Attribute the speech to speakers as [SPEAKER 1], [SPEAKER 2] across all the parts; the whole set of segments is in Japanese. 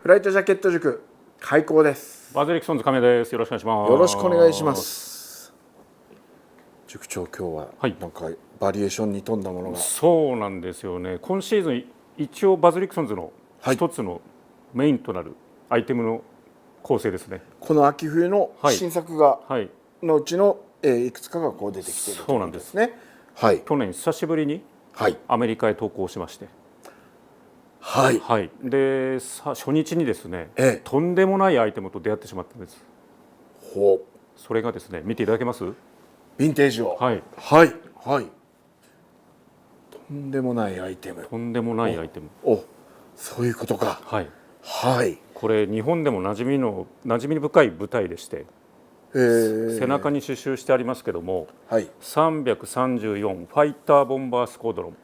[SPEAKER 1] フライトジャケット塾開講です。
[SPEAKER 2] バズリクソンズ亀です。よろしくお願いします。
[SPEAKER 1] よろしくお願いします。塾長、今日は
[SPEAKER 2] はい
[SPEAKER 1] なんかバリエーションに富んだものが、
[SPEAKER 2] そうなんですよね。今シーズン一応バズリクソンズの一つのメインとなるアイテムの構成ですね。
[SPEAKER 1] この秋冬の新作が、
[SPEAKER 2] はい。
[SPEAKER 1] のうちの、いくつかがこう出てきているということですね。はい。
[SPEAKER 2] 去年久しぶりに
[SPEAKER 1] はい。
[SPEAKER 2] アメリカへ渡航しまして、
[SPEAKER 1] はい。
[SPEAKER 2] はい。で初日にですね、
[SPEAKER 1] ええ
[SPEAKER 2] とんでもないアイテムと出会ってしまったんです。
[SPEAKER 1] ほう。
[SPEAKER 2] それがですね、見ていただけます？
[SPEAKER 1] ヴィンテージを。
[SPEAKER 2] はい。
[SPEAKER 1] はいはい。とんでもないアイテム。
[SPEAKER 2] とんでもないアイテム。
[SPEAKER 1] お、そういうことか。
[SPEAKER 2] はい。
[SPEAKER 1] はい。
[SPEAKER 2] これ日本でも馴染み深い舞台でして、背中に刺繍してありますけども、
[SPEAKER 1] はい。
[SPEAKER 2] 334ファイターボンバースコードロン。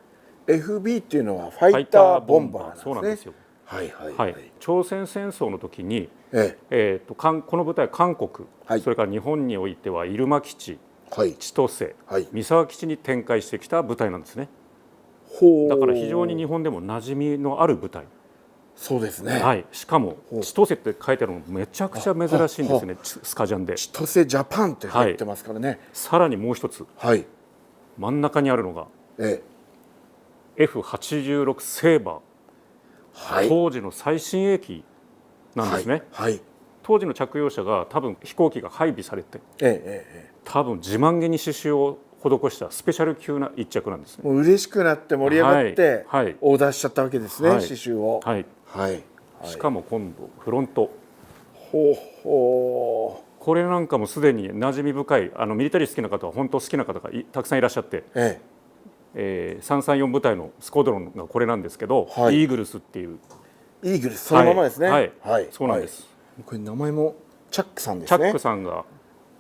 [SPEAKER 1] FB っていうのはファイターボンバーなんですね。
[SPEAKER 2] そうなんですよ。
[SPEAKER 1] はいはい
[SPEAKER 2] はい。朝鮮戦争の時に、この部隊は韓国、
[SPEAKER 1] はい、
[SPEAKER 2] それから日本においては入間基地、
[SPEAKER 1] はい、
[SPEAKER 2] 千歳、
[SPEAKER 1] はい、
[SPEAKER 2] 三沢基地に展開してきた部隊なんですね。
[SPEAKER 1] ほう。
[SPEAKER 2] だから非常に日本でも馴染みのある部隊。
[SPEAKER 1] そうですね。
[SPEAKER 2] はい。しかも千歳って書いてあるのめちゃくちゃ珍しいんですね。スカジャンで。
[SPEAKER 1] 千歳ジャパンって入ってますからね。はい、
[SPEAKER 2] さらにもう一つ、
[SPEAKER 1] はい、
[SPEAKER 2] 真ん中にあるのが、F86 セーバー、はい、当時の最新鋭機なんですね。
[SPEAKER 1] はいはい、
[SPEAKER 2] 当時の着用者が多分飛行機が配備されて、多分自慢げに刺繍を施したスペシャル級な一着なんですね。
[SPEAKER 1] もう嬉しくなって盛り上がって、
[SPEAKER 2] はい、
[SPEAKER 1] オーダーしちゃったわけですね、刺繍を。
[SPEAKER 2] はいはい、しかも今度フロント、
[SPEAKER 1] ほうほう。
[SPEAKER 2] これなんかもすでに馴染み深い、ミリタリー好きな方は本当好きな方がたくさんいらっしゃって、334部隊のスコードロンがこれなんですけど、イーグルスっていう。
[SPEAKER 1] イーグルスそのままですね。
[SPEAKER 2] はい、そうなんです。
[SPEAKER 1] これ名前もチャックさんですね。
[SPEAKER 2] チャックさんが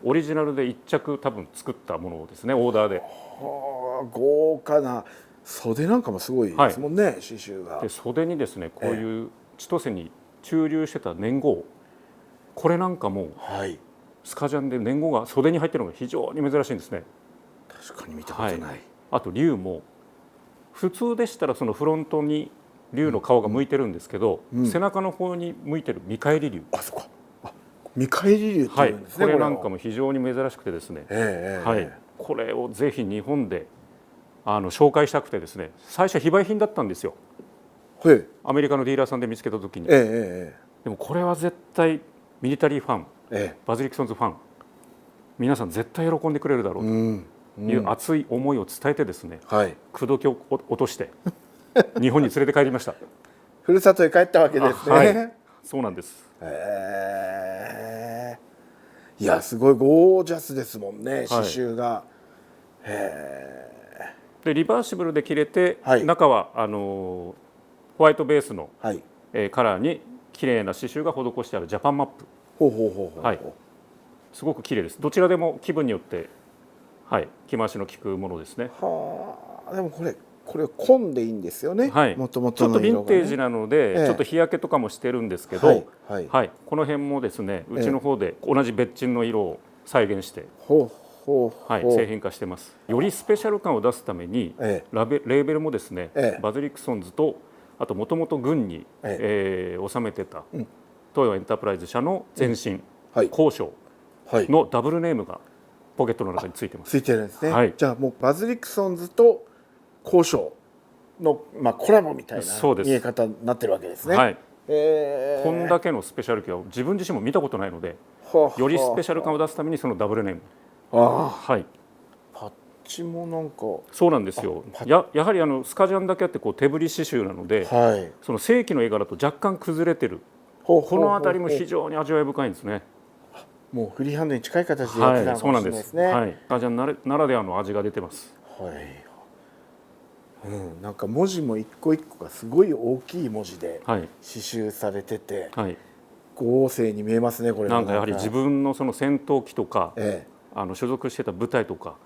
[SPEAKER 2] オリジナルで1着多分作ったものですね、オーダーで。
[SPEAKER 1] はあ、豪華な。袖なんかもすごいですもんね、刺繍が。
[SPEAKER 2] で袖にですね、こういう千歳に駐留してた年号、これなんかもスカジャンで年号が袖に入ってるのが非常に珍しいんですね。
[SPEAKER 1] 確かに見たことない。
[SPEAKER 2] あと竜も普通でしたらそのフロントに竜の顔が向いてるんですけど、背中の方に向いてる見返り竜。
[SPEAKER 1] あ、そっか。見返り竜っていうんですね。
[SPEAKER 2] これなんかも非常に珍しくてですね、これをぜひ日本で紹介したくてですね、最初非売品だったんですよ。アメリカのディーラーさんで見つけた時に。でもこれは絶対ミリタリーファン、バズリクソンズファン、皆さん絶対喜んでくれるだろうという熱い思いを伝えてですね、口説きを落として日本に連れて帰りました。
[SPEAKER 1] ふるさとへ帰ったわけですね。
[SPEAKER 2] そうなんです。
[SPEAKER 1] いや、すごいゴージャスですもんね、刺繍が。
[SPEAKER 2] でリバーシブルで着れて、中はホワイトベースの、カラーに綺麗な刺繍が施してあるジャパンマップ。すごく綺麗です。どちらでも気分によって、着回しの利くものですね。
[SPEAKER 1] はあ、でもこれ紺でいいんですよね。もともと
[SPEAKER 2] ちょっとヴィンテージなので、ちょっと日焼けとかもしてるんですけど、この辺もですね、うちの方で同じ別鎮の色を再現して。製品化してます。よりスペシャル感を出すために、レーベルもですね、バズリクソンズとあともともと軍に、収めてた東洋エンタープライズ社の前身、光章のダブルネームがポケットの中についてます。
[SPEAKER 1] ついてるんですね。じゃあもうバズリクソンズと光章の、コラボみたいな見え方になってるわけですね。
[SPEAKER 2] こんだけのスペシャル機は自分自身も見たことないので、よりスペシャル感を出すためにそのダブルネーム。パ
[SPEAKER 1] ッチもなんか
[SPEAKER 2] そうなんですよ。やはりスカジャンだけあってこう手振り刺繍なので、その正規の絵柄と若干崩れてる、この辺りも非常に味わい深いんですね。
[SPEAKER 1] もうフリーハンドに近い形でやってたのかもしれないですね。
[SPEAKER 2] スカジャンならではの味が出てます。
[SPEAKER 1] なんか文字も一個一個がすごい大きい文字で刺繍されてて、豪勢に見えますね。これ
[SPEAKER 2] なんかやはり自分のその戦闘機とか、所属してた部隊とか、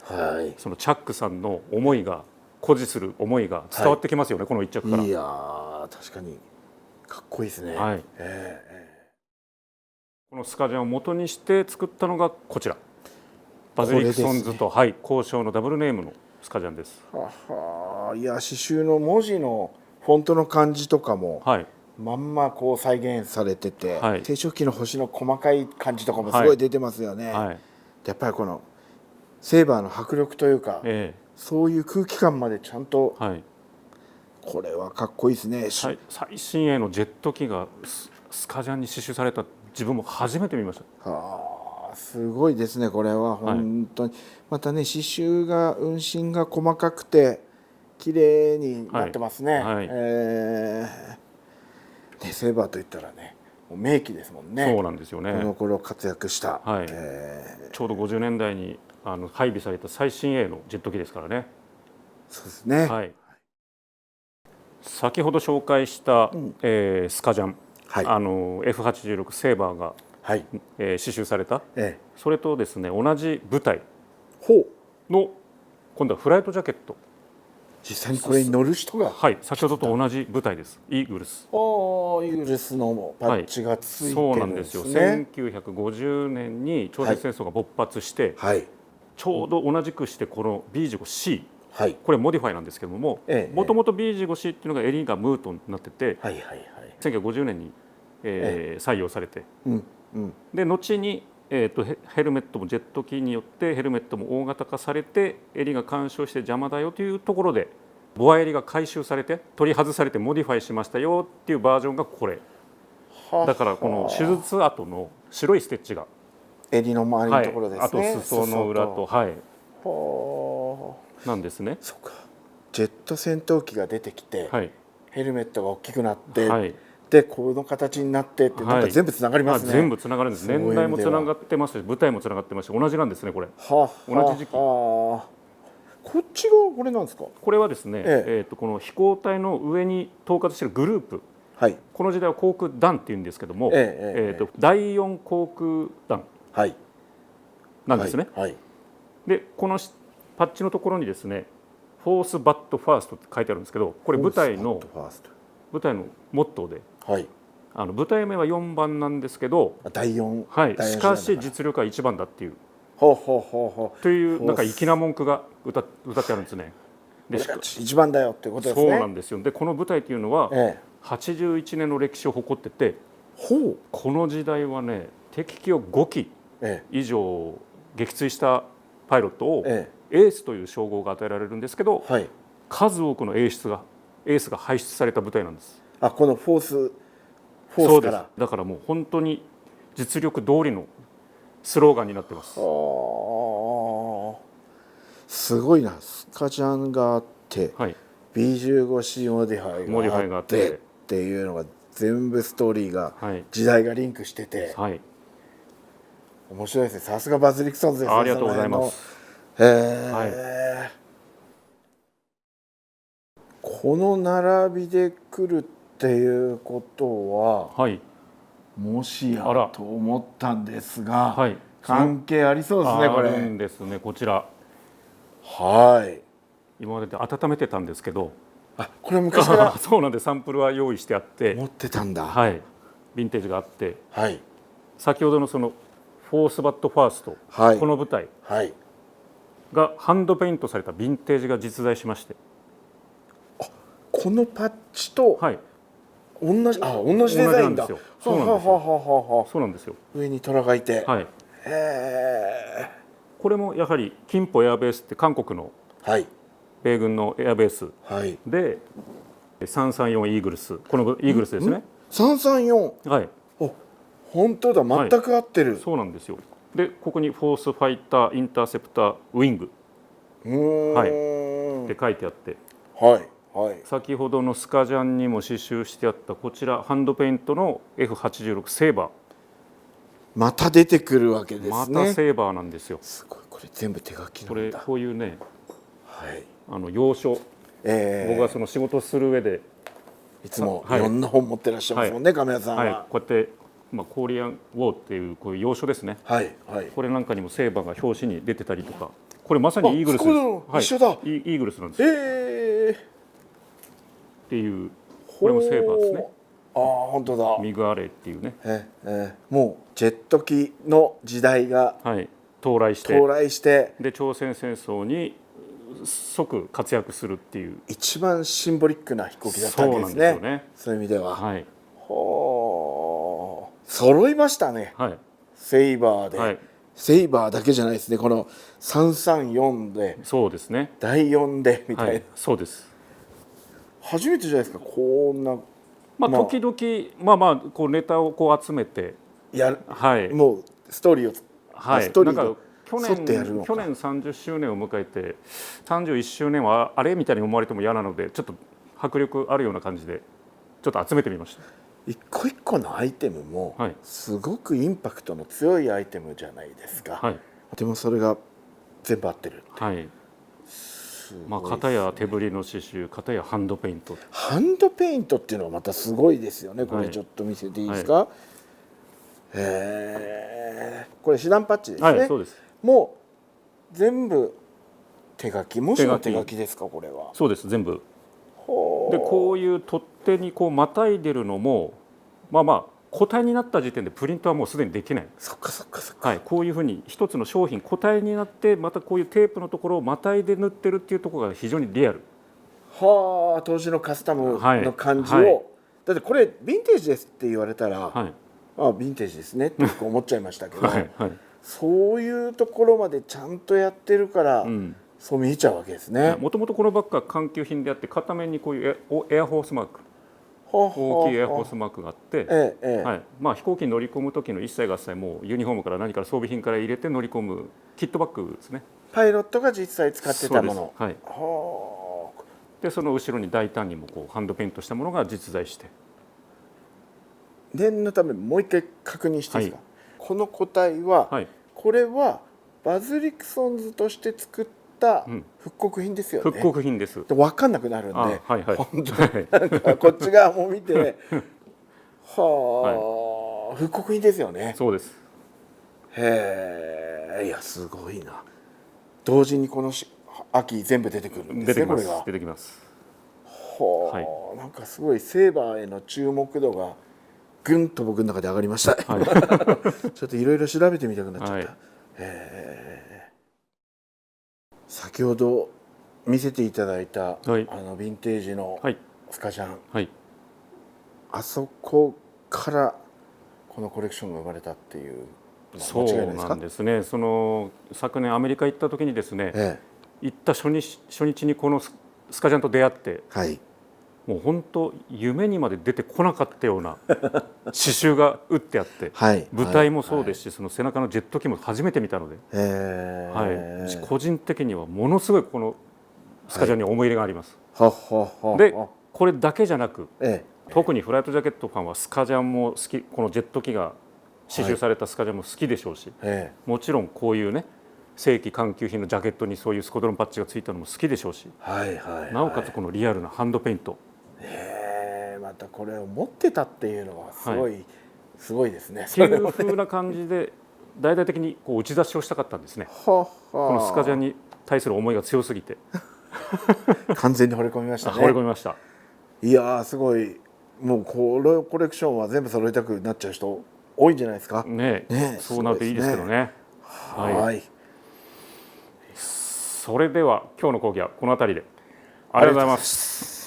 [SPEAKER 2] そのチャックさんの思いが誇示する思いが伝わってきますよね、この一着から。
[SPEAKER 1] いや確かにかっこいいですね。
[SPEAKER 2] このスカジャンを元にして作ったのがこちら、バズリクソンズと光章のダブルネームのスカジャンです。
[SPEAKER 1] いや、刺繍の文字のフォントの感じとかも、まんまこう再現されてて、星食器の星の細かい感じとかもすごい出てますよね。やっぱりこのセーバーの迫力というか、そういう空気感までちゃんと、これはかっこいいですね。
[SPEAKER 2] 最新鋭のジェット機がスカジャンに刺繍された、自分も初めて見ました。
[SPEAKER 1] すごいですね、これは本当に。またね、刺繍が運針が細かくて綺麗になってますね。セーバーといったらね、もう名機ですもんね。
[SPEAKER 2] そうなんですよね。
[SPEAKER 1] この頃活躍した、
[SPEAKER 2] ちょうど50年代に配備された最新鋭のジェット機ですからね。
[SPEAKER 1] そうですね。
[SPEAKER 2] 先ほど紹介した、スカジャン、F86 セーバーが、刺繍された、それとですね、同じ部隊の今度はフライトジャケット。
[SPEAKER 1] 実際にこれに乗る人が、
[SPEAKER 2] 先ほどと同じ部隊です。イーグルス。
[SPEAKER 1] イーグルスのパッチがついてるんですね。
[SPEAKER 2] そうなんですよ。1950年に朝鮮戦争が勃発して、ちょうど同じくしてこの B15C、これモディファイなんですけども、もともと B15C っていうのが襟がムートになってて、1950年に、採用されて、で後に、ヘルメットもジェット機によってヘルメットも大型化されて、襟が干渉して邪魔だよというところでボア襟が回収されて取り外されてモディファイしましたよっていうバージョンがこれだから、この手術後の白いステッチが
[SPEAKER 1] 襟の周りのところですね、
[SPEAKER 2] あと裾の裏となんですね。
[SPEAKER 1] そうか、ジェット戦闘機が出てきて、ヘルメットが大きくなって、でこの形になってって、なんか全部つながりますね。
[SPEAKER 2] 全部つながるんです。年代もつながってますし、舞台もつながってますし、同じなんですね、これ。同じ時期。
[SPEAKER 1] こっちがこれなんですか。
[SPEAKER 2] これはですね、この飛行体の上に統括しているグループ、この時代は航空団っていうんですけども、第4航空団なんですね。でこのパッチのところにですね、フォースバットファーストって書いてあるんですけど、これ舞台のモットーで、舞台名は4番なんですけど、
[SPEAKER 1] 第4、
[SPEAKER 2] しかし実力は1番だっていうというなんか粋な文句が歌ってあるんですね。
[SPEAKER 1] で1番だよっていうことですね。
[SPEAKER 2] そうなんですよ。でこの舞台っていうのは81年の歴史を誇ってて、この時代はね、敵機を5機以上撃墜したパイロットをエースという称号が与えられるんですけど、数多くのエースが輩出された部隊なんです。
[SPEAKER 1] このフォースから。
[SPEAKER 2] だからもう本当に実力通りのスローガンになってます。
[SPEAKER 1] すごいな。スカジャンがあって、B15C モディファイがあってっていうのが全部ストーリーが、時代がリンクしてて、面白いですね。さすがバズ・リクソンズですね。
[SPEAKER 2] ありがとうございます。
[SPEAKER 1] この並びで来るっていうことは、もしやと思ったんですが、関係ありそうですね。これ
[SPEAKER 2] あるんですね、こちら。今までで温めてたんですけど、
[SPEAKER 1] これ昔から
[SPEAKER 2] そうなんで、サンプルは用意してあって、
[SPEAKER 1] 持ってたんだ。
[SPEAKER 2] ヴィンテージがあって、先ほどのそのフォースバットファースト、この舞台がハンドペイントされたヴィンテージが実在しまして、
[SPEAKER 1] このパッチと同じデザインだ。
[SPEAKER 2] そうなんですよ。
[SPEAKER 1] 上に虎がいて、
[SPEAKER 2] これもやはりキンポエアベースって韓国の米軍のエアベースで、334イーグルス、このイーグルスですね。
[SPEAKER 1] 334、本当だ、全く合ってる。
[SPEAKER 2] そうなんですよ。でここにフォースファイターインターセプターウィングって書いてあって、先ほどのスカジャンにも刺繍してあったこちらハンドペイントの F86 セーバー、
[SPEAKER 1] また出てくるわけですね。
[SPEAKER 2] またセーバーなんですよ。
[SPEAKER 1] すごい、これ全部手書きなんだ。
[SPEAKER 2] これこういうね、要所、僕がその仕事する上で
[SPEAKER 1] いつもいろんな本持ってらっしゃいますもんね、亀谷さんは。
[SPEAKER 2] こうやって、コリアンウォーっていうこういう要所ですね。これなんかにもセーバーが表紙に出てたりとか、これまさにイーグルスです。
[SPEAKER 1] 一緒だ。
[SPEAKER 2] イーグルスなんですよ。っていう、これもセーバーですね。
[SPEAKER 1] 本当だ。
[SPEAKER 2] ミグアレイっていうね。
[SPEAKER 1] もうジェット機の時代が
[SPEAKER 2] 到来してで朝鮮戦争に即活躍するっていう、
[SPEAKER 1] 一番シンボリックな飛行機だったわけですね。そういう意味では。ほー、揃いましたね、
[SPEAKER 2] はい、
[SPEAKER 1] セイバーで、
[SPEAKER 2] はい、
[SPEAKER 1] セイバーだけじゃないですね、この334で、
[SPEAKER 2] そうですね、
[SPEAKER 1] 第4でみたいな、
[SPEAKER 2] はい、そうです。
[SPEAKER 1] 初めてじゃないですか、こんな、
[SPEAKER 2] 時々こうネタをこう集めて
[SPEAKER 1] やる、
[SPEAKER 2] はい、
[SPEAKER 1] もうストーリーを、
[SPEAKER 2] はい、
[SPEAKER 1] ストーリー
[SPEAKER 2] なんか去年30周年を迎えて31周年はあれみたいに思われても嫌なので、ちょっと迫力あるような感じでちょっと集めてみました。
[SPEAKER 1] 一個一個のアイテムもすごくインパクトの強いアイテムじゃないですか、はい、でもそれが全部合ってるって、はい、
[SPEAKER 2] 片や手振りの刺繍、片やハンドペイント。
[SPEAKER 1] ハンドペイントっていうのはまたすごいですよね。これちょっと見せていいですか、はい、これシダンパッチですね、はい、そうです。もう全部手書き、もしの手書きですか、これは。
[SPEAKER 2] そうです、全部。でこういう取っ手にこうまたいでるのも個体になった時点でプリントはもうすでにできない。
[SPEAKER 1] そっかそっかそっか、
[SPEAKER 2] はい、こういうふうに一つの商品個体になって、またこういうテープのところをまたいで塗ってるっていうところが非常にリアル。
[SPEAKER 1] はあ、当時のカスタムの感じを、はいはい、だってこれヴィンテージですって言われたら、はい、あヴィンテージですねって思っちゃいましたけど、はい、はい、そういうところまでちゃんとやってるから、そう見えちゃうわけですね。
[SPEAKER 2] もともとこのバッグは環球品であって、片面にこういうエアフォースマーク、大きいエアフォースマークがあって、はい、飛行機に乗り込む時の一切合切もうユニフォームから何から装備品から入れて乗り込むキットバッグですね。
[SPEAKER 1] パイロットが実際使ってたもの。
[SPEAKER 2] はい、でその後ろに大胆にもこうハンドペイントしたものが実在して、
[SPEAKER 1] 念のためもう一回確認していいですか、はい、この個体は、はい、これはバズリクソンズとして作った復刻品ですよね。
[SPEAKER 2] 復刻品です。
[SPEAKER 1] 分かんなくなるんで、
[SPEAKER 2] はいはい、
[SPEAKER 1] 本当になんかこっち側も見てはあ、復刻品ですよね。
[SPEAKER 2] そうです。
[SPEAKER 1] へえ、いやすごいな。同時にこの秋全部出てくるんですね。これが
[SPEAKER 2] 出てきます。
[SPEAKER 1] はあ、はい、なんかすごいセーバーへの注目度がぐんと僕の中で上がりました、はい、ちょっといろいろ調べてみたくなっちゃった、はい、先ほど見せていただいた、はい、ヴィンテージのスカジャン、はい、あそこからこのコレクションが生まれたっていうのは間違いないですか？そうなんですね。
[SPEAKER 2] その昨年アメリカ行った時にですね、行った初日にこのスカジャンと出会って、はい、もう本当夢にまで出てこなかったような刺繍が打ってあって、はい、舞台もそうですし、はい、その背中のジェット機も初めて見たので、はい、個人的にはものすごいこのスカジャンに思い入れがあります。はい、でこれだけじゃなく、特にフライトジャケットファンはスカジャンも好き、このジェット機が刺繍されたスカジャンも好きでしょうし、もちろんこういうね正規環球品のジャケットにそういうスコドロンパッチがついたのも好きでしょうし、なおかつこのリアルなハンドペイント、
[SPEAKER 1] またこれを持ってたっていうのはすごい、はい、すごいですね。
[SPEAKER 2] っていう風な感じで大々的にこう打ち出しをしたかったんですね。このスカジャンに対する思いが強すぎて
[SPEAKER 1] 完全に惚れ込みましたね。
[SPEAKER 2] 惚れ込みました。
[SPEAKER 1] いやすごい、もうこのコレクションは全部揃えたくなっちゃう人多いんじゃないですか。
[SPEAKER 2] ね、そうなるといいですけどね。はい。それでは今日の講義はこの辺りで。ありがとうございます。